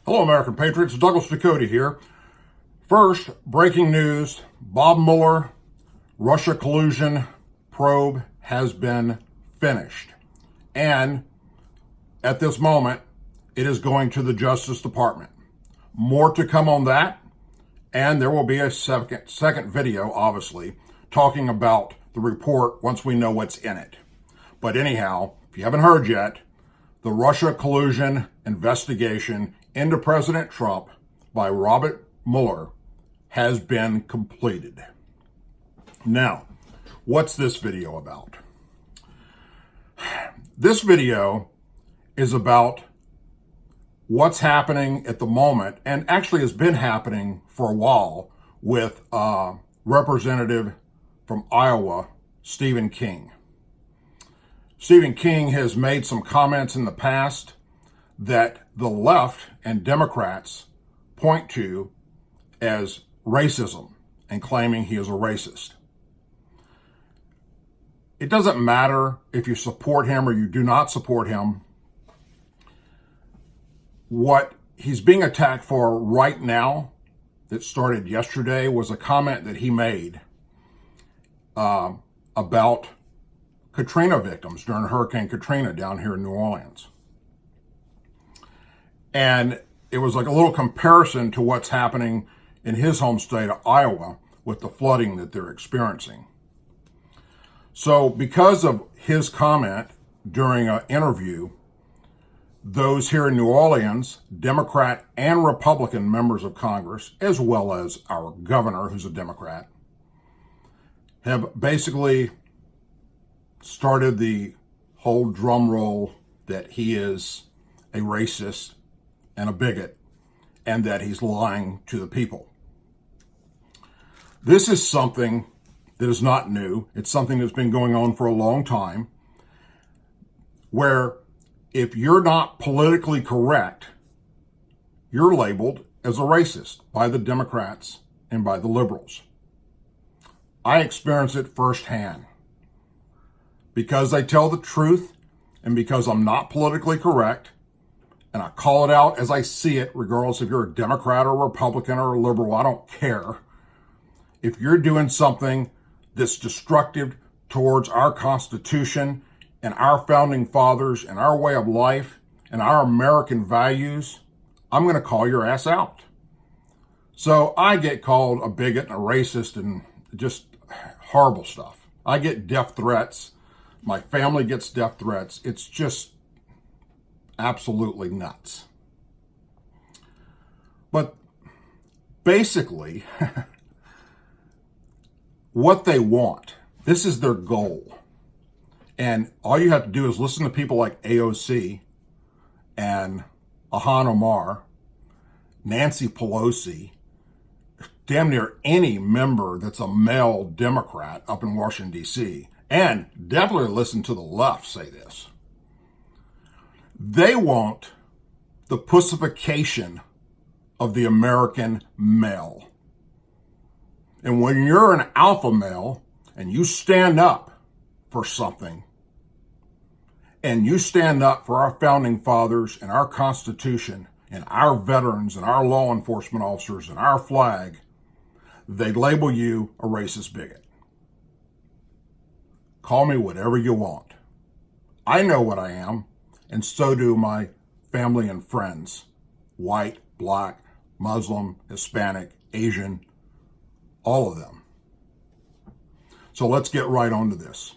Hello, American Patriots. Douglas Ducote here. First, breaking news. Bob Muller, Russia collusion probe has been finished. And at this moment, it is going to the Justice Department. More to come on that. And there will be a second video, obviously, talking about the report once we know what's in it. But anyhow, if you haven't heard yet, the Russia collusion investigation into President Trump by Robert Mueller has been completed. Now, what's this video about? This video is about what's happening at the moment, and actually has been happening for a while, with Representative from Iowa, Stephen King. Stephen King has made some comments in the past that the left and Democrats point to as racism and claiming he is a racist. It doesn't matter if you support him or you do not support him. What he's being attacked for right now, that started yesterday, was a comment that he made about Katrina victims during Hurricane Katrina down here in New Orleans. And it was like a little comparison to what's happening in his home state of Iowa with the flooding that they're experiencing. So because of his comment during an interview, those here in New Orleans, Democrat and Republican members of Congress, as well as our governor, who's a Democrat, have basically started the whole drum roll that he is a racist and a bigot, and that he's lying to the people. This is something that is not new. It's something that's been going on for a long time, where if you're not politically correct, you're labeled as a racist by the Democrats and by the liberals. I experience it firsthand. Because I tell the truth, and because I'm not politically correct, and I call it out as I see it, regardless if you're a Democrat or a Republican or a liberal, I don't care. If you're doing something that's destructive towards our Constitution and our founding fathers and our way of life and our American values, I'm going to call your ass out. So I get called a bigot and a racist and just horrible stuff. I get death threats. My family gets death threats. It's just absolutely nuts. But basically, what they want, this is their goal. And all you have to do is listen to people like AOC and Ilhan Omar, Nancy Pelosi, damn near any member that's a male Democrat up in Washington, D.C., and definitely listen to the left say this. They want the pussification of the American male. And when you're an alpha male and you stand up for something, and you stand up for our founding fathers and our Constitution and our veterans and our law enforcement officers and our flag, they label you a racist bigot. Call me whatever you want. I know what I am, and so do my family and friends. White, black, Muslim, Hispanic, Asian, all of them. So let's get right onto this.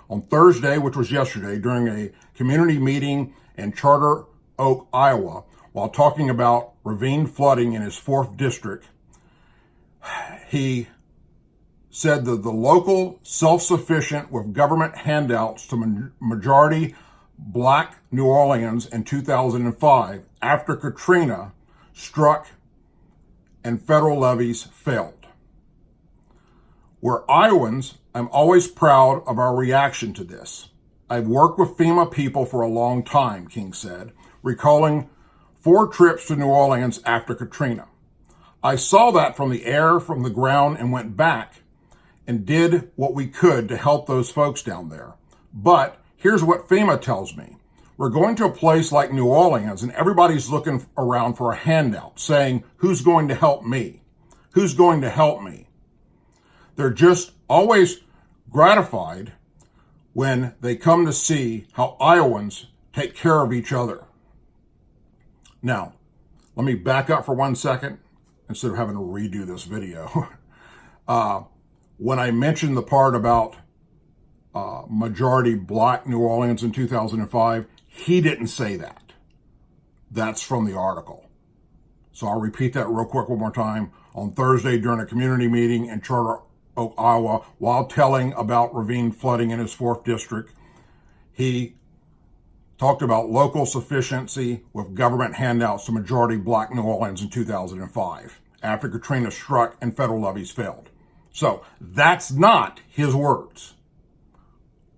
On Thursday, which was yesterday, during a community meeting in Charter Oak, Iowa, while talking about ravine flooding in his 4th district, he said that the local self-sufficient with government handouts to majority black New Orleans in 2005, after Katrina struck and federal levees failed. We're Iowans. I'm always proud of our reaction to this. I've worked with FEMA people for a long time, King said, recalling 4 trips to New Orleans after Katrina. I saw that from the air, from the ground, and went back and did what we could to help those folks down there. But here's what FEMA tells me. We're going to a place like New Orleans and everybody's looking around for a handout saying, who's going to help me? Who's going to help me? They're just always gratified when they come to see how Iowans take care of each other. Now, let me back up for 1 second instead of having to redo this video. When I mentioned the part about majority black New Orleans in 2005, he didn't say that. That's from the article. So I'll repeat that real quick one more time. On Thursday during a community meeting in Charter Oak, Iowa, while telling about ravine flooding in his 4th district, he talked about local sufficiency with government handouts to majority black New Orleans in 2005, after Katrina struck and federal levees failed. So that's not his words.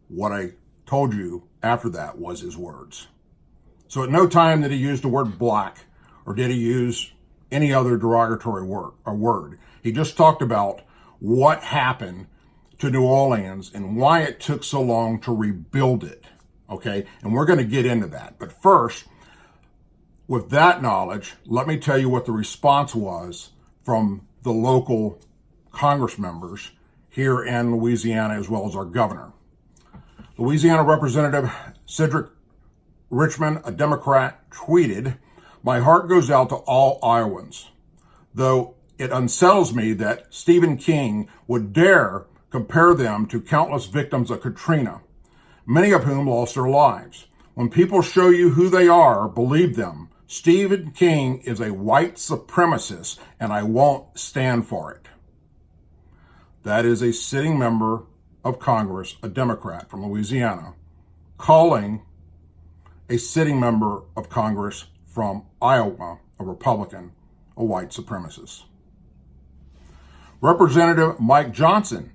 What I told you after that was his words. So at no time did he use the word black or did he use any other derogatory word. He just talked about what happened to New Orleans and why it took so long to rebuild it. Okay, and we're going to get into that. But first, with that knowledge, let me tell you what the response was from the local Congress members here in Louisiana, as well as our governor. Louisiana Representative Cedric Richmond, a Democrat, tweeted, "My heart goes out to all Iowans, though it unsettles me that Stephen King would dare compare them to countless victims of Katrina, many of whom lost their lives. When people show you who they are, believe them. Stephen King is a white supremacist, and I won't stand for it." That is a sitting member of Congress, a Democrat from Louisiana, calling a sitting member of Congress from Iowa, a Republican, a white supremacist. Representative Mike Johnson,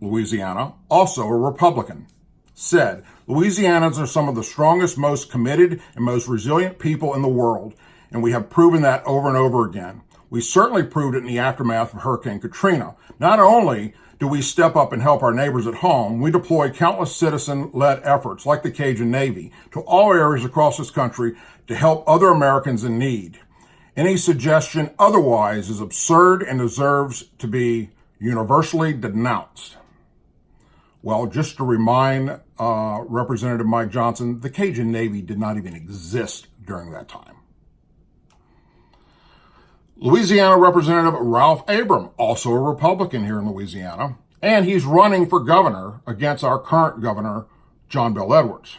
Louisiana, also a Republican, said, "Louisianans are some of the strongest, most committed, and most resilient people in the world, and we have proven that over and over again. We certainly proved it in the aftermath of Hurricane Katrina. Not only do we step up and help our neighbors at home, we deploy countless citizen-led efforts like the Cajun Navy to all areas across this country to help other Americans in need. Any suggestion otherwise is absurd and deserves to be universally denounced." Well, just to remind Representative Mike Johnson, the Cajun Navy did not even exist during that time. Louisiana Representative Ralph Abram, also a Republican here in Louisiana, and he's running for governor against our current governor, John Bel Edwards,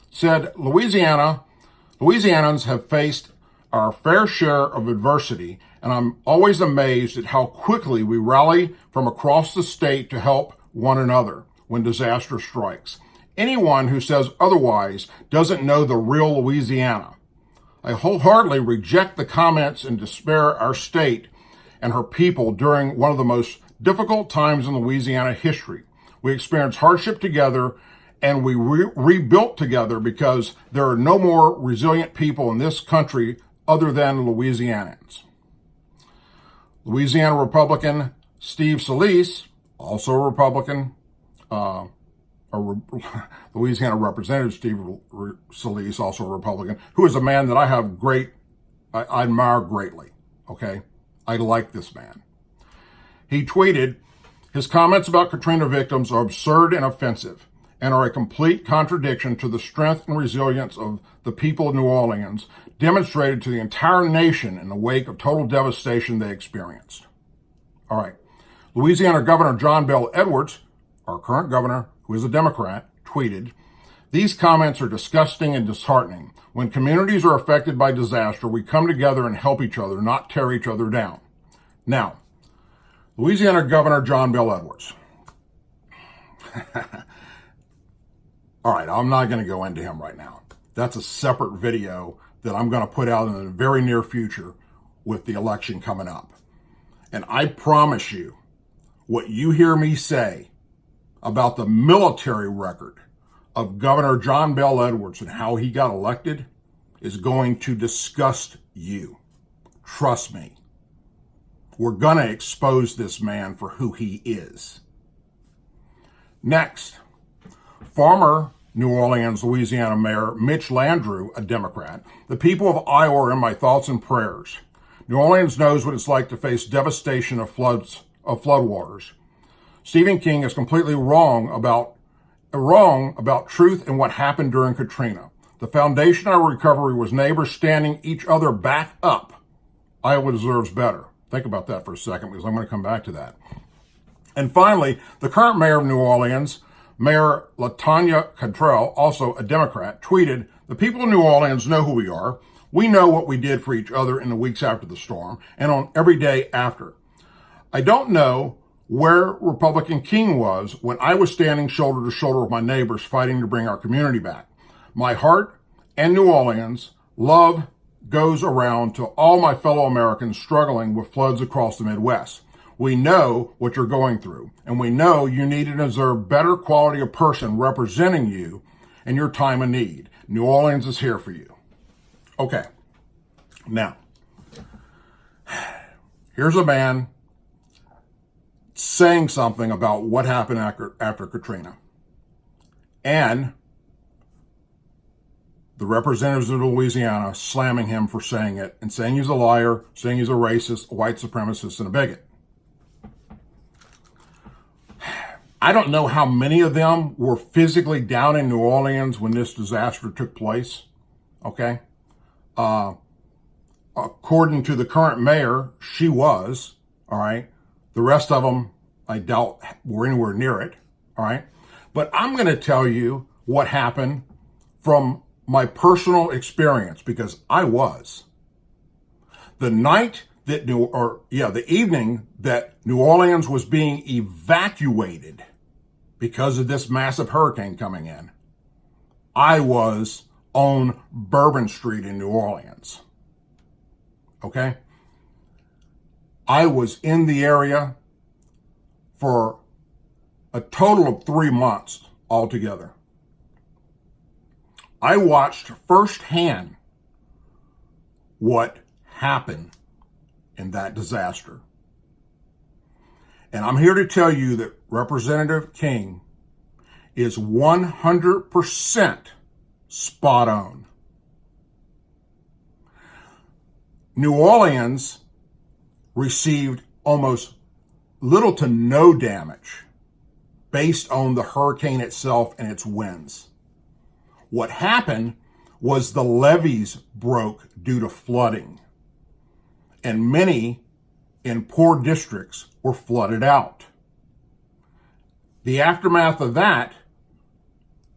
said, Louisianans have faced our fair share of adversity, and I'm always amazed at how quickly we rally from across the state to help one another when disaster strikes. Anyone who says otherwise doesn't know the real Louisiana. I wholeheartedly reject the comments and despair our state and her people during one of the most difficult times in Louisiana history. We experienced hardship together and we rebuilt together because there are no more resilient people in this country other than Louisianans. Louisiana Republican Steve Scalise, also a Republican, Louisiana Representative Steve Scalise, also a Republican, who is a man that I admire greatly, okay? I like this man. He tweeted, "His comments about Katrina victims are absurd and offensive and are a complete contradiction to the strength and resilience of the people of New Orleans, demonstrated to the entire nation in the wake of total devastation they experienced." All right. Louisiana Governor John Bel Edwards, our current governor, who is a Democrat, tweeted, "These comments are disgusting and disheartening. When communities are affected by disaster, we come together and help each other, not tear each other down." Now, Louisiana Governor John Bel Edwards. All right, I'm not going to go into him right now. That's a separate video that I'm going to put out in the very near future with the election coming up. And I promise you, what you hear me say about the military record of Governor John Bel Edwards and how he got elected is going to disgust you. Trust me. We're going to expose this man for who he is. Next, former New Orleans, Louisiana Mayor Mitch Landrieu, a Democrat. The people of Iowa are in my thoughts and prayers. New Orleans knows what it's like to face devastation of floodwaters. Stephen King is completely wrong about truth and what happened during Katrina. The foundation of our recovery was neighbors standing each other back up. Iowa deserves better. Think about that for a second, because I'm going to come back to that. And finally, the current mayor of New Orleans, Mayor LaToya Cantrell, also a Democrat, tweeted, "The people of New Orleans know who we are. We know what we did for each other in the weeks after the storm and on every day after. I don't know where Republican King was when I was standing shoulder to shoulder with my neighbors fighting to bring our community back. My heart and New Orleans love goes around to all my fellow Americans struggling with floods across the Midwest. We know what you're going through, and we know you need and deserve better quality of person representing you in your time of need. New Orleans is here for you." Okay, now, here's a man saying something about what happened after Katrina. And the representatives of Louisiana slamming him for saying it and saying he's a liar, saying he's a racist, a white supremacist, and a bigot. I don't know how many of them were physically down in New Orleans when this disaster took place, okay? According to the current mayor, she was, all right? The rest of them, I doubt, were anywhere near it, all right? But I'm going to tell you what happened from my personal experience, because I was. The evening that New Orleans was being evacuated because of this massive hurricane coming in, I was on Bourbon Street in New Orleans. Okay? I was in the area for a total of 3 months altogether. I watched firsthand what happened in that disaster. And I'm here to tell you that Representative King is 100% spot on. New Orleans received almost little to no damage based on the hurricane itself and its winds. What happened was the levees broke due to flooding, and many in poor districts were flooded out. The aftermath of that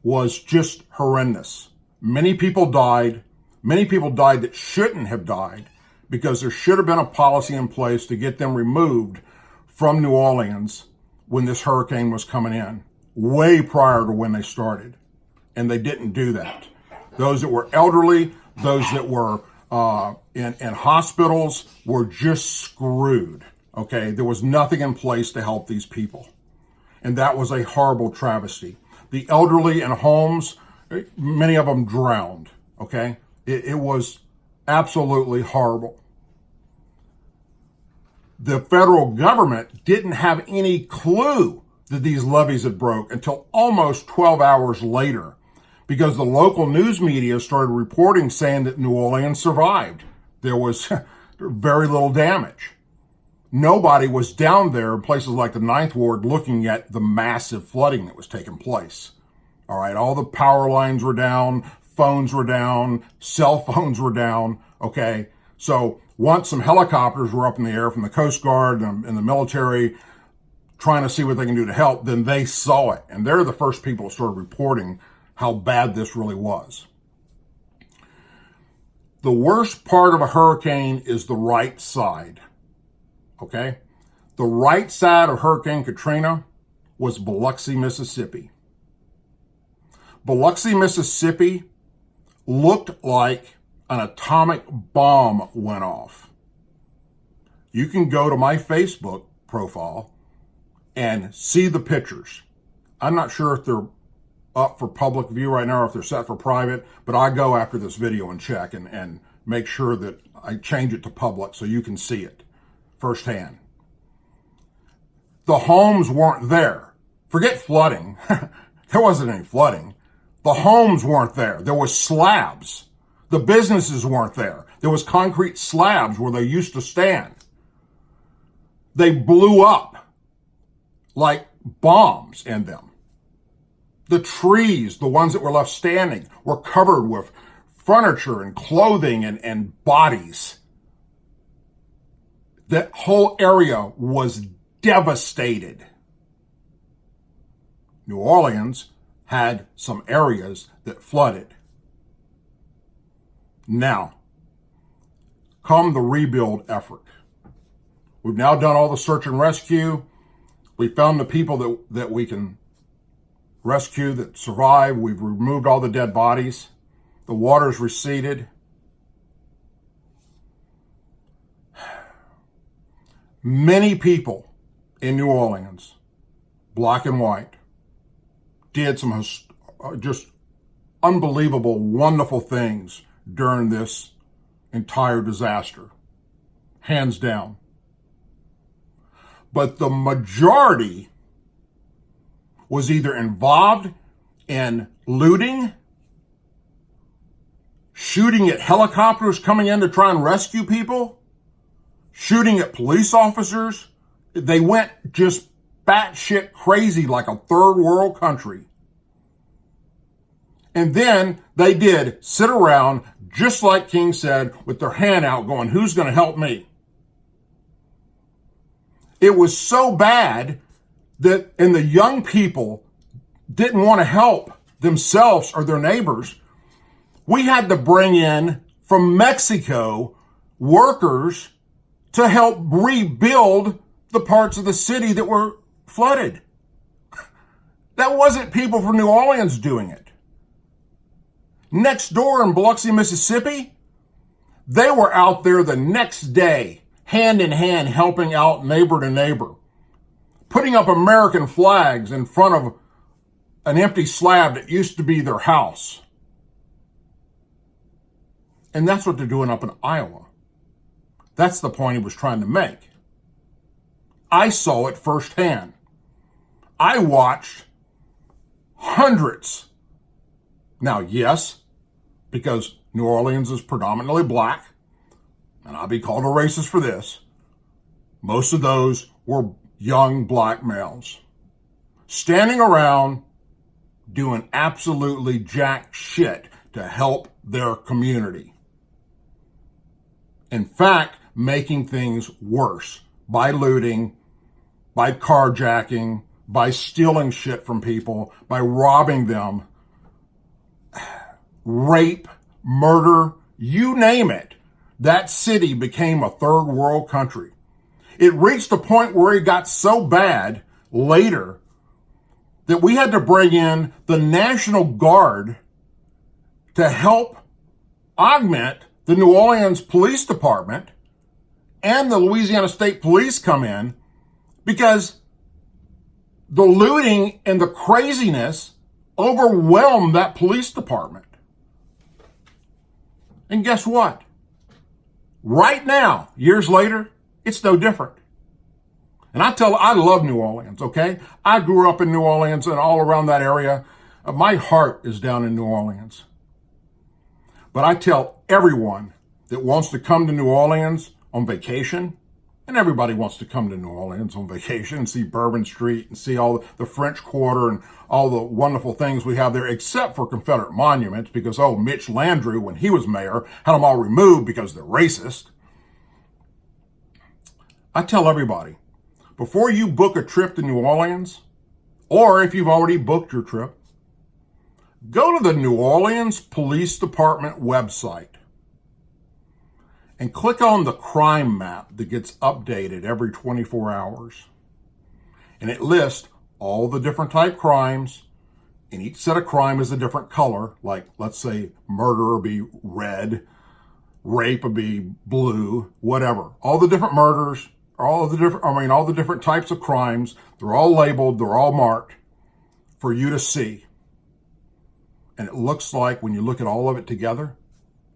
was just horrendous. Many people died that shouldn't have died, because there should have been a policy in place to get them removed from New Orleans when this hurricane was coming in, way prior to when they started. And they didn't do that. Those that were elderly, those that were in hospitals were just screwed, okay? There was nothing in place to help these people. And that was a horrible travesty. The elderly in homes, many of them drowned, okay? It was absolutely horrible. The federal government didn't have any clue that these levees had broke until almost 12 hours later, because the local news media started reporting saying that New Orleans survived. There was very little damage. Nobody was down there in places like the Ninth Ward looking at the massive flooding that was taking place. All right, all the power lines were down, phones were down, cell phones were down, okay? So once some helicopters were up in the air from the Coast Guard and the military trying to see what they can do to help, then they saw it. And they're the first people that started reporting how bad this really was. The worst part of a hurricane is the right side, okay? The right side of Hurricane Katrina was Biloxi, Mississippi. Biloxi, Mississippi looked like an atomic bomb went off. You can go to my Facebook profile and see the pictures. I'm not sure if they're up for public view right now or if they're set for private, but I go after this video and check and make sure that I change it to public so you can see it firsthand. The homes weren't there. Forget flooding. There wasn't any flooding. The homes weren't there. There was slabs. The businesses weren't there. There was concrete slabs where they used to stand. They blew up like bombs in them. The trees, the ones that were left standing, were covered with furniture and clothing and bodies. That whole area was devastated. New Orleans had some areas that flooded. Now, come the rebuild effort. We've now done all the search and rescue. We found the people that we can rescue that survived. We've removed all the dead bodies. The water's receded. Many people in New Orleans, black and white, did some just unbelievable, wonderful things during this entire disaster, hands down. But the majority was either involved in looting, shooting at helicopters coming in to try and rescue people, shooting at police officers. They went just batshit crazy like a third world country. And then they did sit around, just like King said, with their hand out going, who's going to help me? It was so bad and the young people didn't want to help themselves or their neighbors. We had to bring in from Mexico workers to help rebuild the parts of the city that were flooded. That wasn't people from New Orleans doing it. Next door in Biloxi, Mississippi, they were out there the next day, hand in hand, helping out neighbor to neighbor, putting up American flags in front of an empty slab that used to be their house. And that's what they're doing up in Iowa. That's the point he was trying to make. I saw it firsthand. I watched hundreds. Now, yes, because New Orleans is predominantly black, and I'll be called a racist for this, most of those were young black males standing around doing absolutely jack shit to help their community. In fact, making things worse by looting, by carjacking, by stealing shit from people, by robbing them, rape, murder, you name it. That city became a third world country. It reached a point where it got so bad later that we had to bring in the National Guard to help augment the New Orleans Police Department, and the Louisiana State Police come in because the looting and the craziness overwhelmed that police department. And guess what? Right now, years later, it's no different. And I love New Orleans, okay? I grew up in New Orleans and all around that area. My heart is down in New Orleans. But I tell everyone that wants to come to New Orleans on vacation, and everybody wants to come to New Orleans on vacation and see Bourbon Street and see all the French Quarter and all the wonderful things we have there, except for Confederate monuments, because, Mitch Landrieu, when he was mayor, had them all removed because they're racist. I tell everybody, before you book a trip to New Orleans, or if you've already booked your trip, go to the New Orleans Police Department website and click on the crime map that gets updated every 24 hours. And it lists all the different type crimes, and each set of crime is a different color. Like, let's say murder would be red, rape would be blue, whatever. All the different murders, all the different types of crimes, they're all labeled, they're all marked for you to see. And it looks like, when you look at all of it together,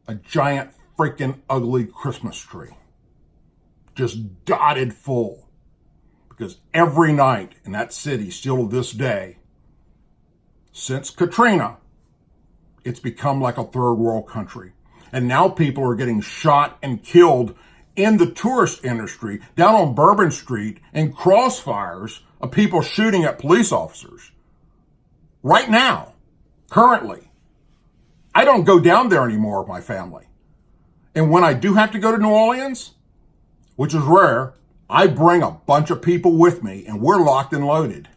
a giant freaking ugly Christmas tree. Just dotted full. Because every night in that city, still to this day, since Katrina, it's become like a third world country. And now people are getting shot and killed in the tourist industry, down on Bourbon Street, in crossfires of people shooting at police officers. Right now, currently. I don't go down there anymore with my family. And when I do have to go to New Orleans, which is rare, I bring a bunch of people with me and we're locked and loaded.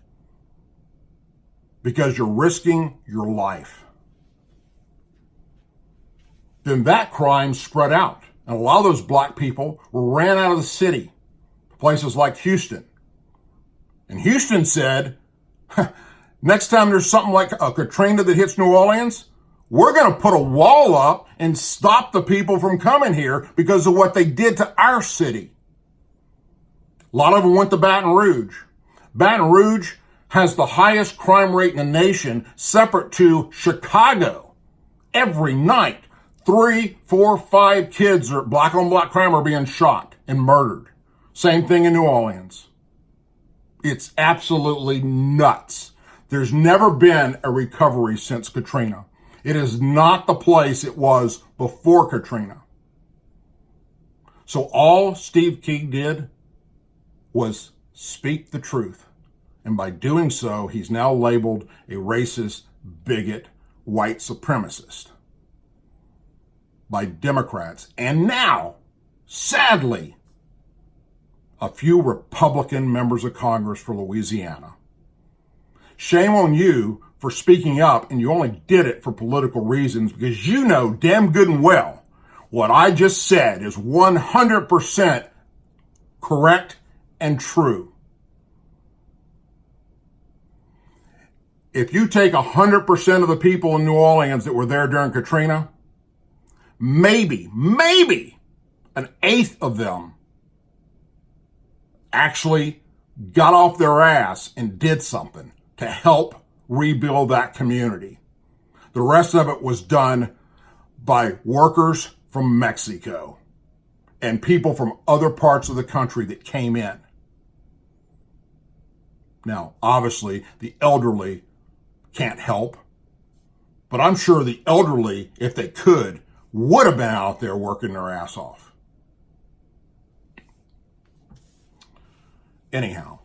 Because you're risking your life. Then that crime spread out. And a lot of those black people ran out of the city, places like Houston. And Houston said, next time there's something like a Katrina that hits New Orleans, we're going to put a wall up and stop the people from coming here because of what they did to our city. A lot of them went to Baton Rouge. Baton Rouge has the highest crime rate in the nation, separate to Chicago. Every night, 3, 4, 5 kids, or black on black crime, are being shot and murdered. Same thing in New Orleans. It's absolutely nuts. There's never been a recovery since Katrina. It is not the place it was before Katrina. So all Steve King did was speak the truth. And by doing so, he's now labeled a racist, bigot, white supremacist by Democrats. And now, sadly, a few Republican members of Congress for Louisiana. Shame on you for speaking up, and you only did it for political reasons because you know damn good and well what I just said is 100% correct and true. If you take 100% of the people in New Orleans that were there during Katrina, maybe an eighth of them actually got off their ass and did something to help rebuild that community. The rest of it was done by workers from Mexico and people from other parts of the country that came in. Now, obviously, the elderly can't help, but I'm sure the elderly, if they could, would have been out there working their ass off. Anyhow,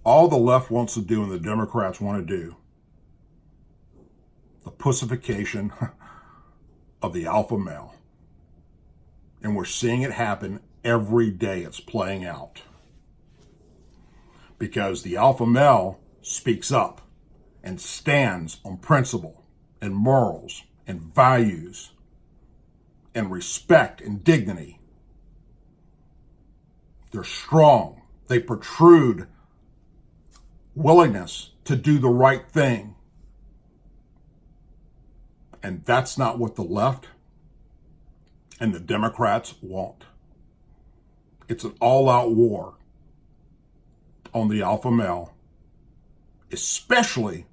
all the left wants to do and the Democrats want to do, the pussification of the alpha male. And we're seeing it happen every day. It's playing out. Because the alpha male speaks up and stands on principle and morals and values and respect and dignity. They're strong. They protrude willingness to do the right thing. And that's not what the left and the Democrats want. It's an all-out war on the alpha male, especially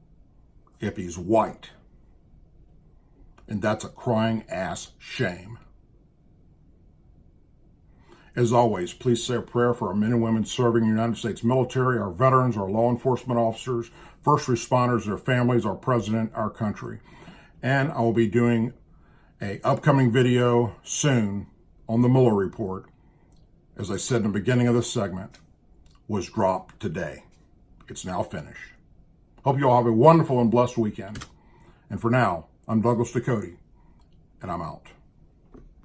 if he's white. And that's a crying ass shame. As always, please say a prayer for our men and women serving the United States military, our veterans, our law enforcement officers, first responders, their families, our president, our country. And I will be doing an upcoming video soon on the Muller report. As I said in the beginning of this segment, was dropped today. It's now finished. Hope you all have a wonderful and blessed weekend. And for now, I'm Douglas Ducote, and I'm out.